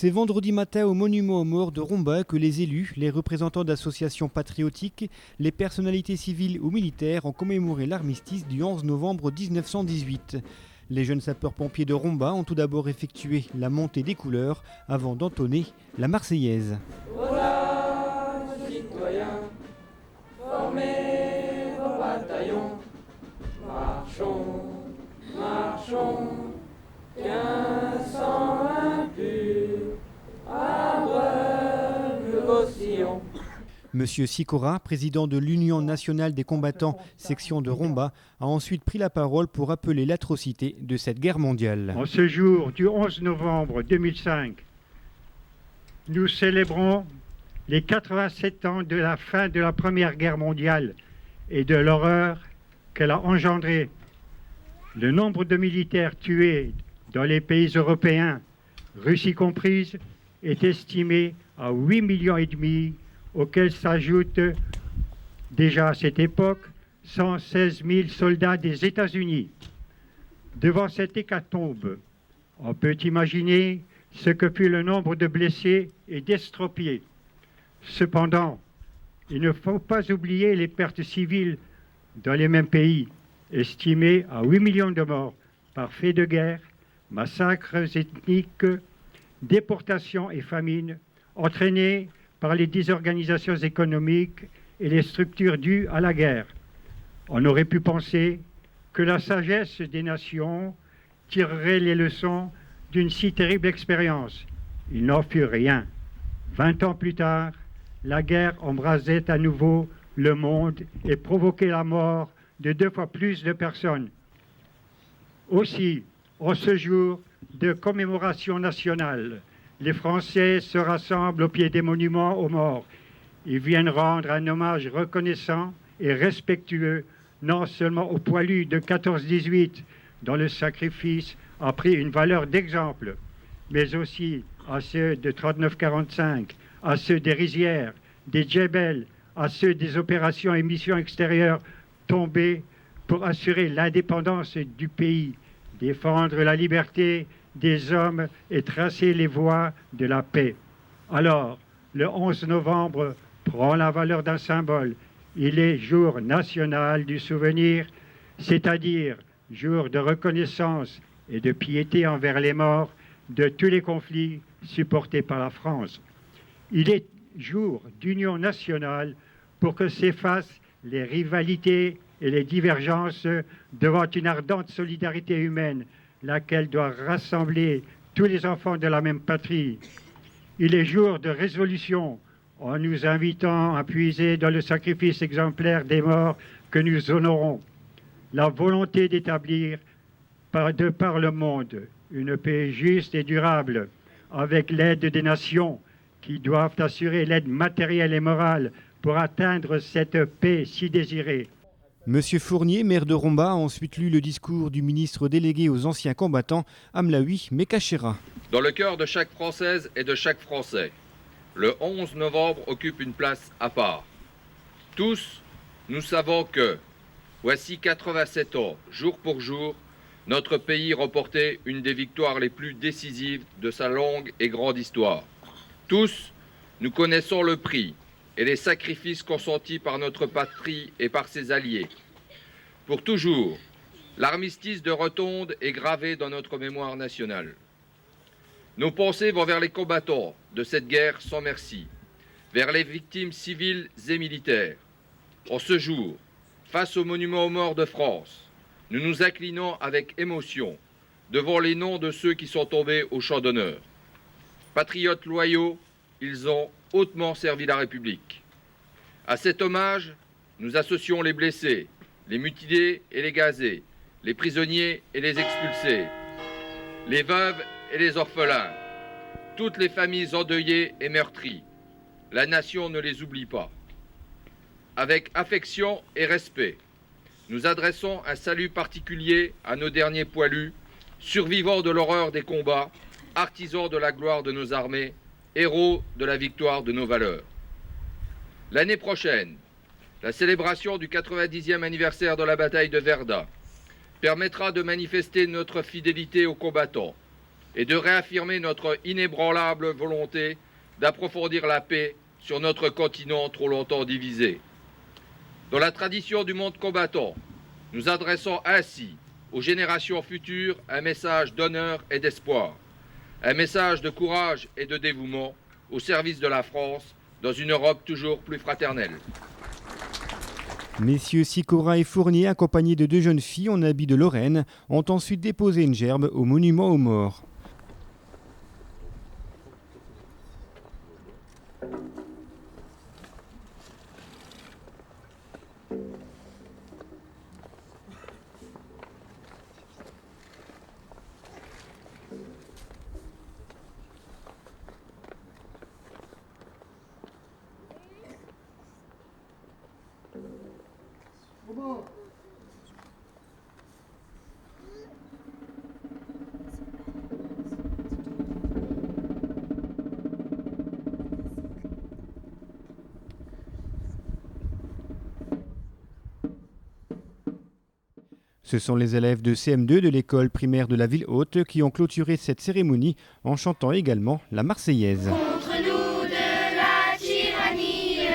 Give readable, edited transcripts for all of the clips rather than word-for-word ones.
C'est vendredi matin au monument aux morts de Romba que les élus, les représentants d'associations patriotiques, les personnalités civiles ou militaires ont commémoré l'armistice du 11 novembre 1918. Les jeunes sapeurs-pompiers de Romba ont tout d'abord effectué la montée des couleurs avant d'entonner la Marseillaise. Voilà, citoyens, formez vos bataillons, marchons, marchons, 1501 pur, abreuve vos sillons. Monsieur Sikora, président de l'Union nationale des combattants, section de Romba, a ensuite pris la parole pour rappeler l'atrocité de cette guerre mondiale. En ce jour du 11 novembre 2005, nous célébrons les 87 ans de la fin de la Première Guerre mondiale et de l'horreur qu'elle a engendrée. Le nombre de militaires tués dans les pays européens, Russie comprise, est estimé à 8,5 millions, auxquels s'ajoutent déjà à cette époque 116 000 soldats des États-Unis. Devant cette hécatombe, on peut imaginer ce que fut le nombre de blessés et d'estropiés. Cependant, il ne faut pas oublier les pertes civiles dans les mêmes pays, estimées à 8 millions de morts par fait de guerre, massacres ethniques, déportations et famines, entraînés par les désorganisations économiques et les structures dues à la guerre. On aurait pu penser que la sagesse des nations tirerait les leçons d'une si terrible expérience. Il n'en fut rien. 20 ans plus tard, la guerre embrasait à nouveau le monde et provoquait la mort de 2 fois plus de personnes. Aussi, en ce jour de commémoration nationale, les Français se rassemblent au pied des monuments aux morts. Ils viennent rendre un hommage reconnaissant et respectueux, non seulement aux poilus de 14-18, dont le sacrifice a pris une valeur d'exemple, mais aussi à ceux de 39-45, à ceux des rizières, des djebels, à ceux des opérations et missions extérieures tombés pour assurer l'indépendance du pays, défendre la liberté des hommes et tracer les voies de la paix. Alors, le 11 novembre prend la valeur d'un symbole. Il est jour national du souvenir, c'est-à-dire jour de reconnaissance et de piété envers les morts de tous les conflits supportés par la France. Il est jour d'union nationale pour que s'effacent les rivalités et les divergences devant une ardente solidarité humaine, laquelle doit rassembler tous les enfants de la même patrie. Il est jour de résolution en nous invitant à puiser dans le sacrifice exemplaire des morts que nous honorons la volonté d'établir de par le monde une paix juste et durable avec l'aide des nations qui doivent assurer l'aide matérielle et morale pour atteindre cette paix si désirée. Monsieur Fournier, maire de Romba, a ensuite lu le discours du ministre délégué aux anciens combattants, Amlaoui Mekachera. Dans le cœur de chaque Française et de chaque Français, le 11 novembre occupe une place à part. Tous, nous savons que, voici 87 ans, jour pour jour, notre pays remportait une des victoires les plus décisives de sa longue et grande histoire. Tous, nous connaissons le prix et les sacrifices consentis par notre patrie et par ses alliés. Pour toujours, l'armistice de Rotonde est gravé dans notre mémoire nationale. Nos pensées vont vers les combattants de cette guerre sans merci, vers les victimes civiles et militaires. En ce jour, face au monument aux morts de France, nous nous inclinons avec émotion devant les noms de ceux qui sont tombés au champ d'honneur. Patriotes loyaux, ils ont hautement servi la République. À cet hommage, nous associons les blessés, les mutilés et les gazés, les prisonniers et les expulsés, les veuves et les orphelins, toutes les familles endeuillées et meurtries. La nation ne les oublie pas. Avec affection et respect, nous adressons un salut particulier à nos derniers poilus, survivants de l'horreur des combats, artisans de la gloire de nos armées, héros de la victoire de nos valeurs. L'année prochaine, la célébration du 90e anniversaire de la bataille de Verdun permettra de manifester notre fidélité aux combattants, et de réaffirmer notre inébranlable volonté d'approfondir la paix sur notre continent trop longtemps divisé. Dans la tradition du monde combattant, nous adressons ainsi aux générations futures un message d'honneur et d'espoir, un message de courage et de dévouement au service de la France dans une Europe toujours plus fraternelle. Messieurs Sicora et Fournier, accompagnés de 2 jeunes filles en habit de Lorraine, ont ensuite déposé une gerbe au monument aux morts. Ce sont les élèves de CM2 de l'école primaire de la ville haute qui ont clôturé cette cérémonie en chantant également la Marseillaise. Contre nous de la tyrannie,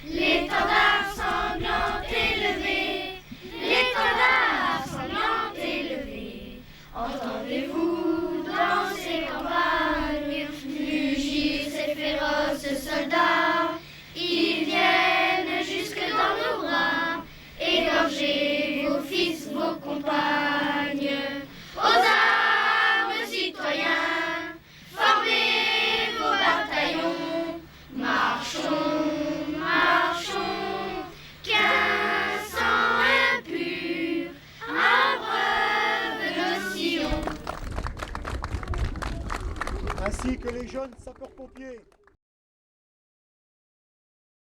l'étendard sanglant élevé, l'étendard sanglant élevé. Entendez-vous dans ces campagnes mugir ces féroces soldats? Ils viennent jusque dans nos bras, égorger vos fils, vos compagnes. Aux armes, citoyens, formez vos bataillons. Marchons, marchons, qu'un sang impur abreuve nos sillons. Ainsi que les jeunes sapeurs-pompiers